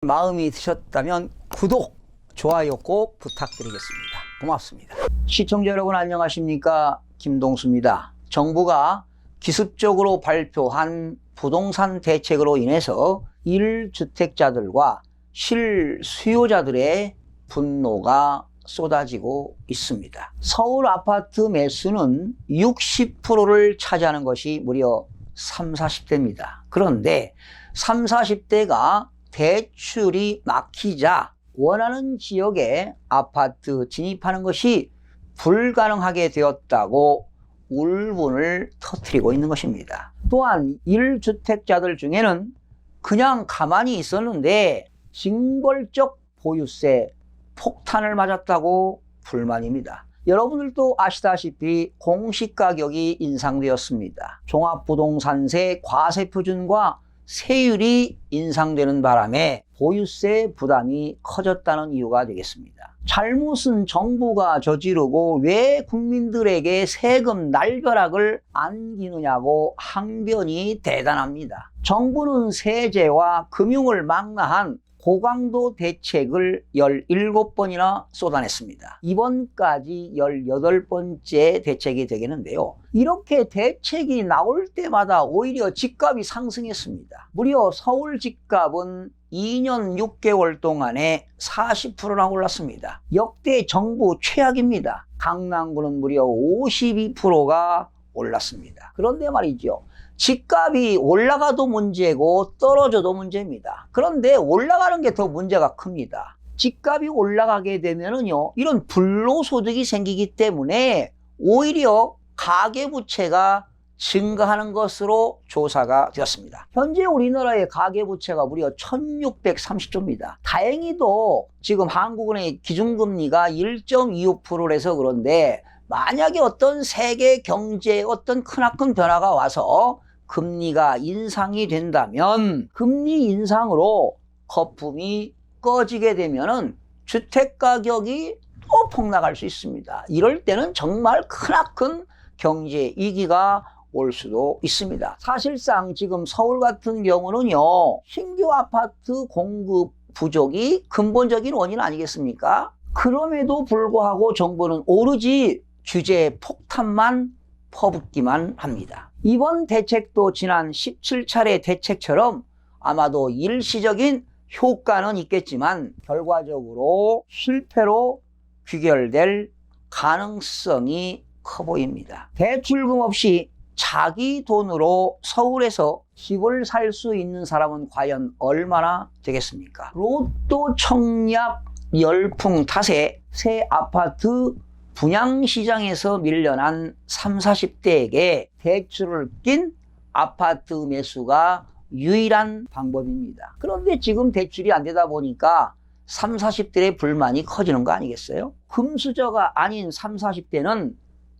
마음이 드셨다면 구독, 좋아요 꼭 부탁드리겠습니다. 고맙습니다. 시청자 여러분 안녕하십니까? 김동수입니다. 정부가 기습적으로 발표한 부동산 대책으로 인해서 1주택자들과 실수요자들의 분노가 쏟아지고 있습니다. 서울 아파트 매수는 60%를 차지하는 것이 무려 30, 40대입니다. 그런데 30, 40대가 대출이 막히자 원하는 지역에 아파트 진입하는 것이 불가능하게 되었다고 울분을 터뜨리고 있는 것입니다. 또한 1주택자들 중에는 그냥 가만히 있었는데 징벌적 보유세 폭탄을 맞았다고 불만입니다. 여러분들도 아시다시피 공시가격이 인상되었습니다. 종합부동산세 과세표준과 세율이 인상되는 바람에 보유세 부담이 커졌다는 이유가 되겠습니다. 잘못은 정부가 저지르고 왜 국민들에게 세금 날벼락을 안기느냐고 항변이 대단합니다. 정부는 세제와 금융을 망라한 고강도 대책을 17번이나 쏟아냈습니다. 이번까지 18번째 대책이 되겠는데요. 이렇게 대책이 나올 때마다 오히려 집값이 상승했습니다. 무려 서울 집값은 2년 6개월 동안에 40%나 올랐습니다. 역대 정부 최악입니다. 강남구는 무려 52%가 올랐습니다. 그런데 말이죠. 집값이 올라가도 문제고 떨어져도 문제입니다. 그런데 올라가는 게 더 문제가 큽니다. 집값이 올라가게 되면은요, 이런 불로소득이 생기기 때문에 오히려 가계부채가 증가하는 것으로 조사가 되었습니다. 현재 우리나라의 가계부채가 무려 1630조입니다. 다행히도 지금 한국은행의 기준금리가 1.25%라서 그런데 만약에 어떤 세계 경제에 어떤 크나큰 변화가 와서 금리가 인상이 된다면 금리 인상으로 거품이 꺼지게 되면은 주택 가격이 또 폭락할 수 있습니다. 이럴 때는 정말 크나큰 경제 위기가 올 수도 있습니다. 사실상 지금 서울 같은 경우는요, 신규 아파트 공급 부족이 근본적인 원인 아니겠습니까? 그럼에도 불구하고 정부는 오로지 규제 폭탄만 퍼붓기만 합니다. 이번 대책도 지난 17차례 대책처럼 아마도 일시적인 효과는 있겠지만 결과적으로 실패로 귀결될 가능성이 커 보입니다. 대출금 없이 자기 돈으로 서울에서 집을 살 수 있는 사람은 과연 얼마나 되겠습니까? 로또 청약 열풍 탓에 새 아파트 분양시장에서 밀려난 30, 40대에게 대출을 낀 아파트 매수가 유일한 방법입니다. 그런데 지금 대출이 안 되다 보니까 30, 40대의 불만이 커지는 거 아니겠어요? 금수저가 아닌 30, 40대는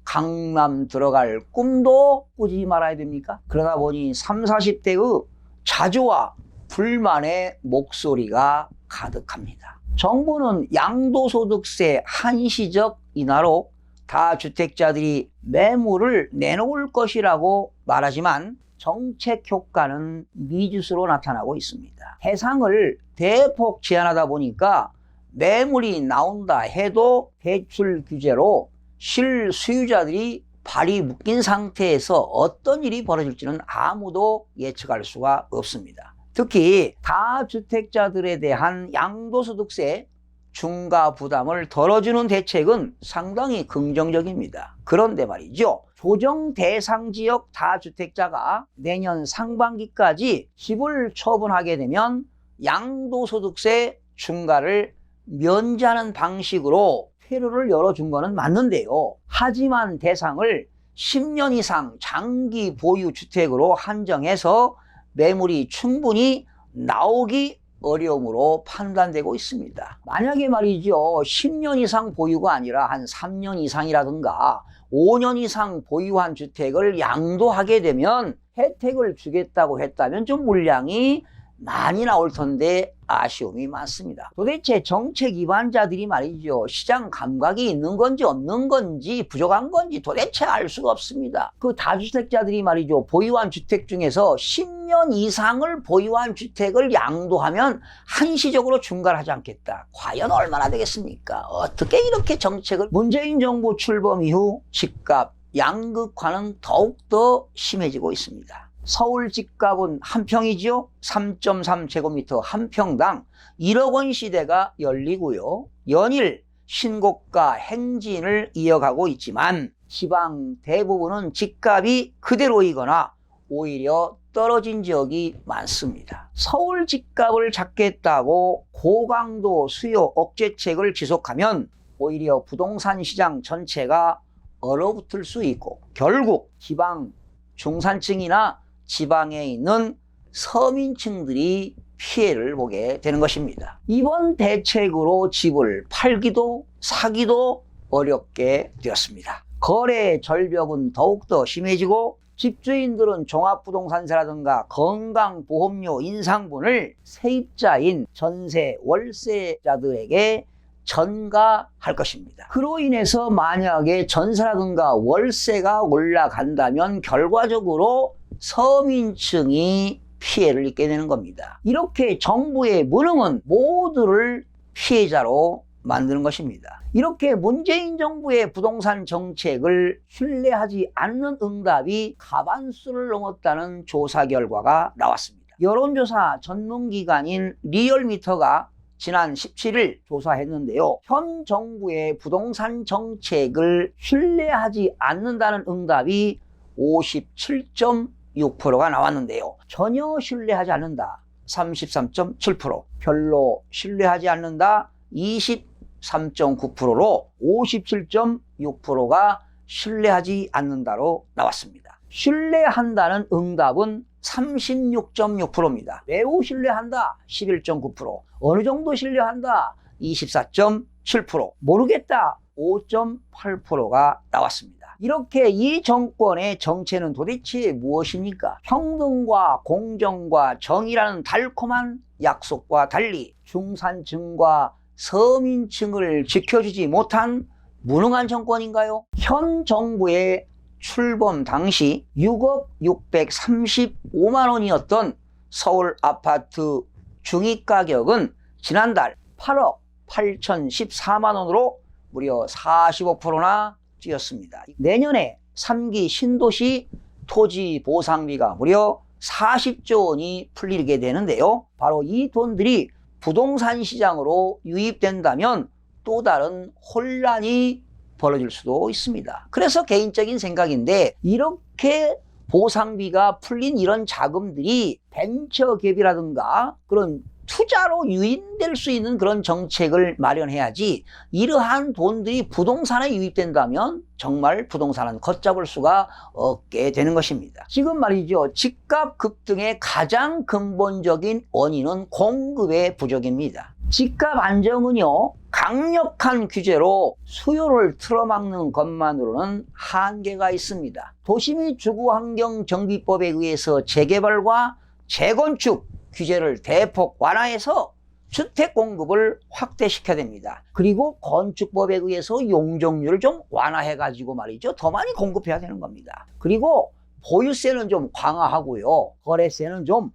강남 들어갈 꿈도 꾸지 말아야 됩니까? 그러다 보니 30, 40대의 자조와 불만의 목소리가 가득합니다. 정부는 양도소득세 한시적 인하로 다주택자들이 매물을 내놓을 것이라고 말하지만 정책 효과는 미지수로 나타나고 있습니다. 대상을 대폭 제한하다 보니까 매물이 나온다 해도 대출 규제로 실수요자들이 발이 묶인 상태에서 어떤 일이 벌어질지는 아무도 예측할 수가 없습니다. 특히 다주택자들에 대한 양도소득세 중과 부담을 덜어주는 대책은 상당히 긍정적입니다. 그런데 말이죠. 조정 대상 지역 다주택자가 내년 상반기까지 집을 처분하게 되면 양도소득세 중과를 면제하는 방식으로 회로를 열어준 거는 맞는데요. 하지만 대상을 10년 이상 장기 보유 주택으로 한정해서 매물이 충분히 나오기 어려움으로 판단되고 있습니다. 만약에 말이죠, 10년 이상 보유가 아니라 한 3년 이상이라든가 5년 이상 보유한 주택을 양도하게 되면 혜택을 주겠다고 했다면 좀 물량이 많이 나올 텐데 아쉬움이 많습니다. 도대체 정책 위반자들이 말이죠. 시장 감각이 있는 건지 없는 건지 부족한 건지 도대체 알 수가 없습니다. 그 다주택자들이 말이죠. 보유한 주택 중에서 10년 이상을 보유한 주택을 양도하면 한시적으로 중과하지 않겠다. 과연 얼마나 되겠습니까? 어떻게 이렇게 정책을 문재인 정부 출범 이후 집값 양극화는 더욱더 심해지고 있습니다. 서울 집값은 한 평이죠. 3.3제곱미터 한 평당 1억 원 시대가 열리고요. 연일 신고가 행진을 이어가고 있지만 지방 대부분은 집값이 그대로이거나 오히려 떨어진 지역이 많습니다. 서울 집값을 잡겠다고 고강도 수요 억제책을 지속하면 오히려 부동산 시장 전체가 얼어붙을 수 있고 결국 지방 중산층이나 지방에 있는 서민층들이 피해를 보게 되는 것입니다. 이번 대책으로 집을 팔기도 사기도 어렵게 되었습니다. 거래 절벽은 더욱더 심해지고 집주인들은 종합부동산세라든가 건강보험료 인상분을 세입자인 전세 월세자들에게 전가할 것입니다. 그로 인해서 만약에 전세라든가 월세가 올라간다면 결과적으로 서민층이 피해를 입게 되는 겁니다. 이렇게 정부의 무능은 모두를 피해자로 만드는 것입니다. 이렇게 문재인 정부의 부동산 정책을 신뢰하지 않는 응답이 과반수를 넘었다는 조사 결과가 나왔습니다. 여론조사 전문기관인 리얼미터가 지난 17일 조사했는데요. 현 정부의 부동산 정책을 신뢰하지 않는다는 응답이 57.6%가 나왔는데요. 전혀 신뢰하지 않는다 33.7%, 별로 신뢰하지 않는다 23.9%로 57.6%가 신뢰하지 않는다로 나왔습니다. 신뢰한다는 응답은 36.6%입니다. 매우 신뢰한다 11.9%, 어느 정도 신뢰한다 24.7%, 모르겠다 5.8%가 나왔습니다. 이렇게 이 정권의 정체는 도대체 무엇입니까? 평등과 공정과 정의라는 달콤한 약속과 달리 중산층과 서민층을 지켜주지 못한 무능한 정권인가요? 현 정부의 출범 당시 6억 635만 원이었던 서울 아파트 중위가격은 지난달 8억 8,014만 원으로 무려 45%나 뛰었습니다. 내년에 3기 신도시 토지 보상비가 무려 40조 원이 풀리게 되는데요. 바로 이 돈들이 부동산 시장으로 유입된다면 또 다른 혼란이 벌어질 수도 있습니다. 그래서 개인적인 생각인데 이렇게 보상비가 풀린 이런 자금들이 벤처기업이라든가 그런 투자로 유인될 수 있는 그런 정책을 마련해야지 이러한 돈들이 부동산에 유입된다면 정말 부동산은 걷잡을 수가 없게 되는 것입니다. 지금 말이죠. 집값 급등의 가장 근본적인 원인은 공급의 부족입니다. 집값 안정은요. 강력한 규제로 수요를 틀어막는 것만으로는 한계가 있습니다. 도시및 주거환경정비법에 의해서 재개발과 재건축 규제를 대폭 완화해서 주택 공급을 확대시켜야 됩니다. 그리고 건축법에 의해서 용적률을 좀 완화해가지고 말이죠. 더 많이 공급해야 되는 겁니다. 그리고 보유세는 좀 강화하고요. 거래세는 좀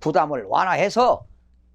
부담을 완화해서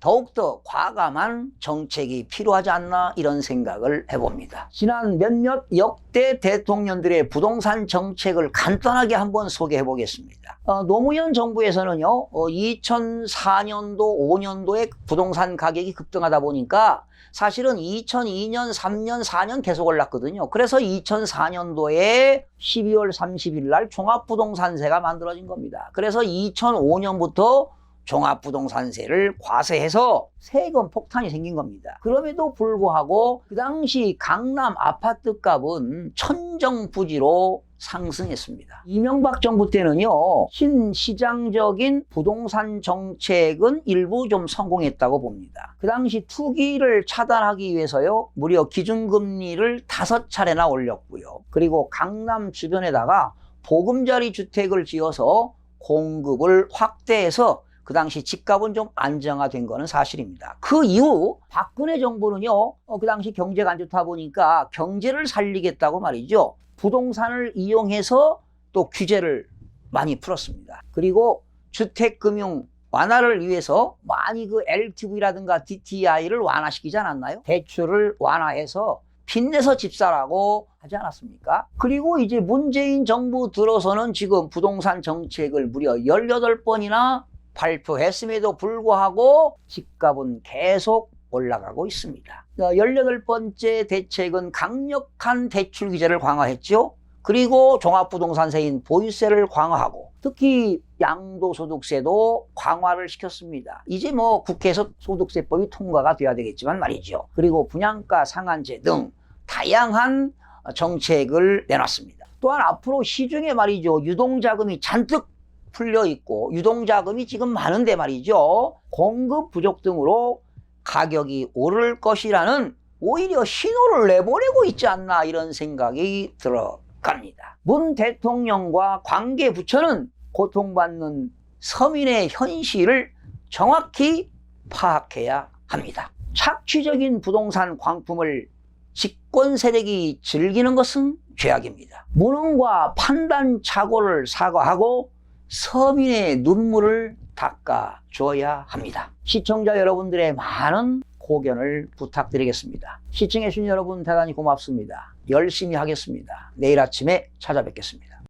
더욱더 과감한 정책이 필요하지 않나 이런 생각을 해봅니다. 지난 몇몇 역대 대통령들의 부동산 정책을 간단하게 한번 소개해 보겠습니다. 노무현 정부에서는요 2004년도 5년도에 부동산 가격이 급등하다 보니까 사실은 2002년 3년 4년 계속 올랐거든요. 그래서 2004년도에 12월 30일 날 종합부동산세가 만들어진 겁니다. 그래서 2005년부터 종합부동산세를 과세해서 세금 폭탄이 생긴 겁니다. 그럼에도 불구하고 그 당시 강남 아파트 값은 천정부지로 상승했습니다. 이명박 정부 때는요 신시장적인 부동산 정책은 일부 좀 성공했다고 봅니다. 그 당시 투기를 차단하기 위해서요 무려 기준금리를 5차례나 올렸고요. 그리고 강남 주변에다가 보금자리 주택을 지어서 공급을 확대해서 그 당시 집값은 좀 안정화된 거는 사실입니다. 그 이후 박근혜 정부는요, 그 당시 경제가 안 좋다 보니까 경제를 살리겠다고 말이죠. 부동산을 이용해서 또 규제를 많이 풀었습니다. 그리고 주택금융 완화를 위해서 많이 그 LTV라든가 DTI를 완화시키지 않았나요? 대출을 완화해서 빚내서 집 사라고 하지 않았습니까? 그리고 이제 문재인 정부 들어서는 지금 부동산 정책을 무려 18번이나 발표했음에도 불구하고 집값은 계속 올라가고 있습니다. 18번째 대책은 강력한 대출 규제를 강화했죠. 그리고 종합부동산세인 보유세를 강화하고 특히 양도소득세도 강화를 시켰습니다. 이제 뭐 국회에서 소득세법이 통과가 돼야 되겠지만 말이죠. 그리고 분양가 상한제 등 다양한 정책을 내놨습니다. 또한 앞으로 시중에 말이죠. 유동자금이 잔뜩 풀려 있고 유동자금이 지금 많은데 말이죠. 공급 부족 등으로 가격이 오를 것이라는 오히려 신호를 내보내고 있지 않나 이런 생각이 들어갑니다. 문 대통령과 관계 부처는 고통받는 서민의 현실을 정확히 파악해야 합니다. 착취적인 부동산 광풍을 집권 세력이 즐기는 것은 죄악입니다. 무능과 판단 착오를 사과하고 서민의 눈물을 닦아줘야 합니다. 시청자 여러분들의 많은 고견을 부탁드리겠습니다. 시청해주신 여러분 대단히 고맙습니다. 열심히 하겠습니다. 내일 아침에 찾아뵙겠습니다.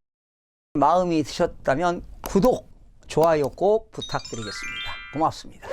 마음이 드셨다면 구독, 좋아요 꼭 부탁드리겠습니다. 고맙습니다.